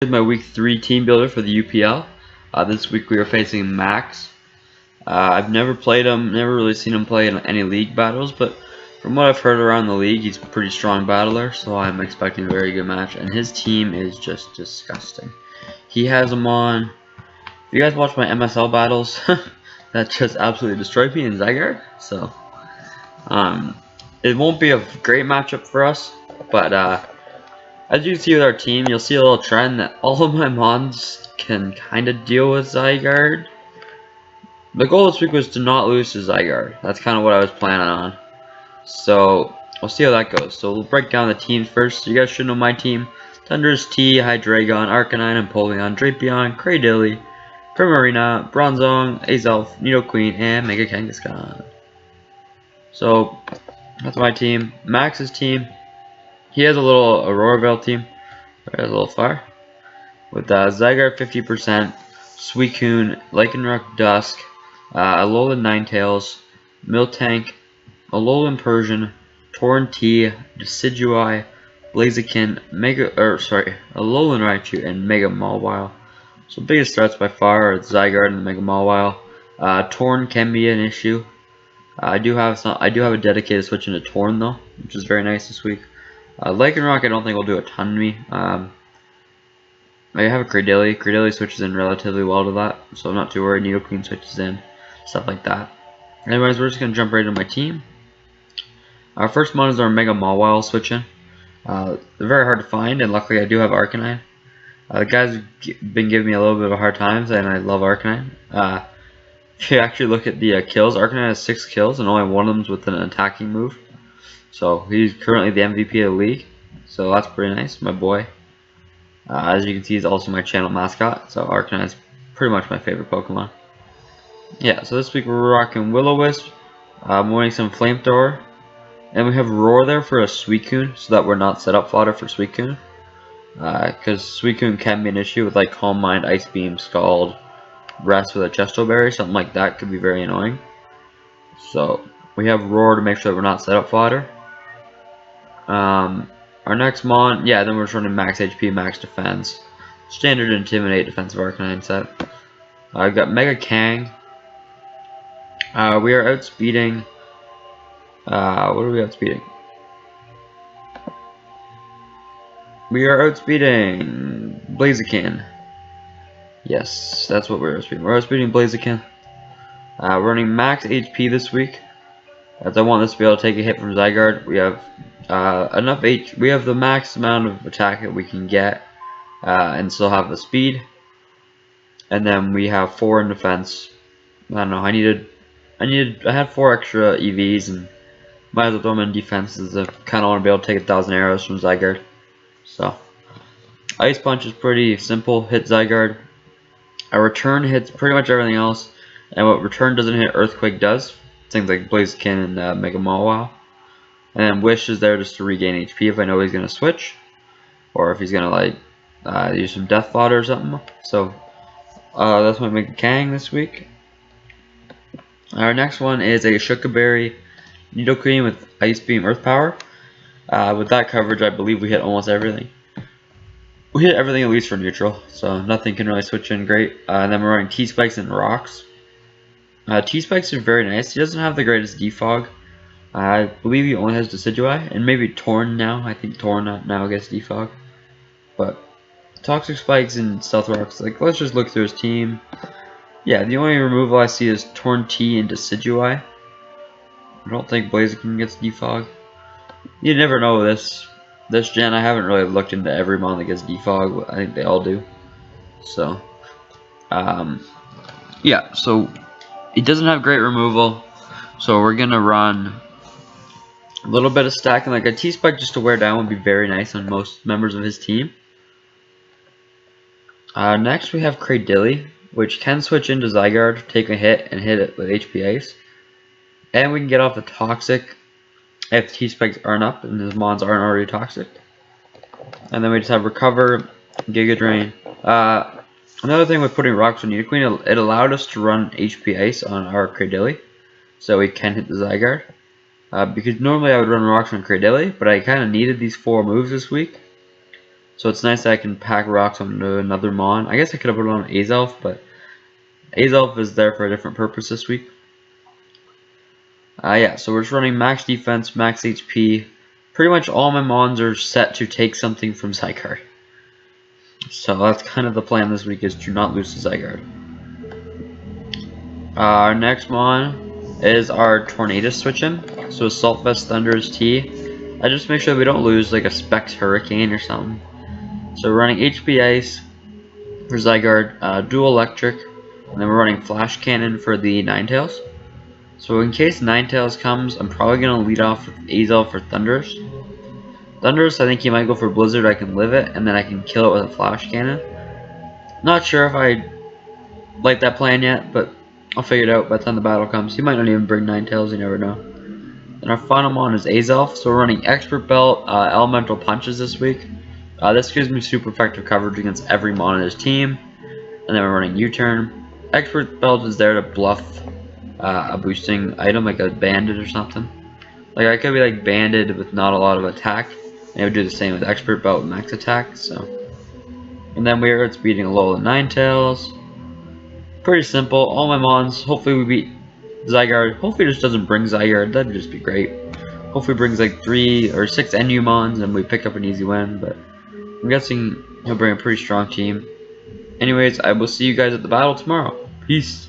With my week 3 team builder for the UPL. This week we are facing Max. I've never played him, never really seen him play in any league battles, but from what I've heard around the league, he's a pretty strong battler, so I'm expecting a very good match. And his team is just disgusting. He has him on. If you guys watch my MSL battles, that just absolutely destroyed me in Zygarde. So, it won't be a great matchup for us, but as you can see with our team, you'll see a little trend that all of my mons can kind of deal with Zygarde. The goal this week was to not lose to Zygarde. That's kind of what I was planning on. So, we'll see how that goes. So, we'll break down the teams first. So you guys should know my team. Thunder's T, Hydreigon, Arcanine, Empoleon, Drapion, Cradily, Primarina, Bronzong, Azelf, Nidoqueen, and Mega Kangaskhan. So, that's my team. Max's team. He has a little Aurora Veil team, right, a little far, with Zygarde 50%, Suicune, Lycanroc Dusk, Alolan Ninetales, Miltank, Alolan Persian, Torn T, Decidueye, Blaziken, Alolan Raichu, and Mega Mawile. So biggest threats by far are Zygarde and Mega Mawile. Torn can be an issue. I do have a dedicated switch into Torn though, which is very nice this week. Lycanroc I don't think will do a ton to me. I have a Cradily. Cradily switches in relatively well to that, so I'm not too worried. Nidoqueen switches in, stuff like that. Anyways, we're just going to jump right into my team. Our first mon is our Mega Mawile switch in. They're very hard to find, and luckily I do have Arcanine. The guys have been giving me a little bit of a hard time, and I love Arcanine. If you actually look at the kills, Arcanine has 6 kills, and only one of them is with an attacking move. So he's currently the MVP of the league, so that's pretty nice, my boy. As you can see, he's also my channel mascot, so Arcanine is pretty much my favorite Pokemon. Yeah, so this week we're rocking Will-O-Wisp, I'm winning some Flamethrower, and we have Roar there for a Suicune, so that we're not set up fodder for Suicune. Because Suicune can be an issue with like Calm Mind, Ice Beam, Scald, Rest with a Chesto Berry, something like that could be very annoying. So we have Roar to make sure that we're not set up fodder. Our next mon, yeah, then we're just running max HP, max defense, standard intimidate defensive Arcanine set. I've got Mega Kang. We are outspeeding. What are we outspeeding? We are outspeeding Blaziken. Yes, that's what we're outspeeding. We're outspeeding Blaziken. We're running max HP this week, as I want this to be able to take a hit from Zygarde. We have we have the max amount of attack that we can get, and still have the speed. And then we have 4 in defense. I don't know. I had 4 extra EVs, and might as well throw them in defense, as I kind of want to be able to take 1,000 arrows from Zygarde. So, Ice Punch is pretty simple. Hit Zygarde. A Return hits pretty much everything else, and what Return doesn't hit, Earthquake does. Things like Blaziken and Mega Mawile. And then Wish is there just to regain HP if I know he's going to switch, or if he's going to like use some Death Fodder or something. So that's my Mega Kang this week. Our next one is a Shukaberry Nidoqueen with Ice Beam Earth Power. With that coverage, I believe we hit almost everything. We hit everything at least for neutral, so nothing can really switch in great. And then we're running T-Spikes and Rocks. T-Spikes are very nice. He doesn't have the greatest defog. I believe he only has Decidueye, and maybe Torn now. I think Torn now gets defog. But Toxic Spikes and Stealth Rocks, like, let's just look through his team. Yeah, the only removal I see is Torn T and Decidueye. I don't think Blaziken gets defog. You never know this gen. I haven't really looked into every mon that gets defog. I think they all do. So, yeah, so he doesn't have great removal, so we're gonna run a little bit of stacking. Like a T-Spike just to wear down would be very nice on most members of his team. Next we have Cradily, which can switch into Zygarde, take a hit, and hit it with HPAs. And we can get off the Toxic if T-Spikes aren't up and his mons aren't already toxic. And then we just have Recover, Giga Drain. Another thing with putting Rocks on Nidoqueen, it allowed us to run HP Ice on our Cradily, so we can hit the Zygarde. Because normally I would run Rocks on Cradily, but I kind of needed these 4 moves this week. So it's nice that I can pack rocks onto another mon. I guess I could have put it on Azelf, but Azelf is there for a different purpose this week. Yeah, so we're just running max defense, max HP. Pretty much all my mons are set to take something from Zygarde. So that's kind of the plan this week, is to not lose to Zygarde. Our next mon is our Tornadus switch in. So Assault Vest, Thunderous T. I just make sure we don't lose like a Specs Hurricane or something. So we're running HP Ice for Zygarde, Dual Electric, and then we're running Flash Cannon for the Ninetales. So in case Ninetales comes, I'm probably going to lead off with Azelf for Thunderous. Thunderous, I think he might go for Blizzard. I can live it, and then I can kill it with a Flash Cannon. Not sure if I like that plan yet, but I'll figure it out by the time the battle comes. He might not even bring Ninetales, you never know. And our final mon is Azelf, so we're running Expert Belt, Elemental Punches this week. This gives me super effective coverage against every mon in his team. And then we're running U-Turn. Expert Belt is there to bluff a boosting item, like a Bandit or something. Like I could be like Banded with not a lot of attack, and it would do the same with Expert Belt with max attack. So, and then it's beating Alola Ninetales. Pretty simple. All my mons. Hopefully we beat Zygarde. Hopefully it just doesn't bring Zygarde. That'd just be great. Hopefully it brings like 3 or 6 NU mons and we pick up an easy win. But I'm guessing he'll bring a pretty strong team. Anyways, I will see you guys at the battle tomorrow. Peace.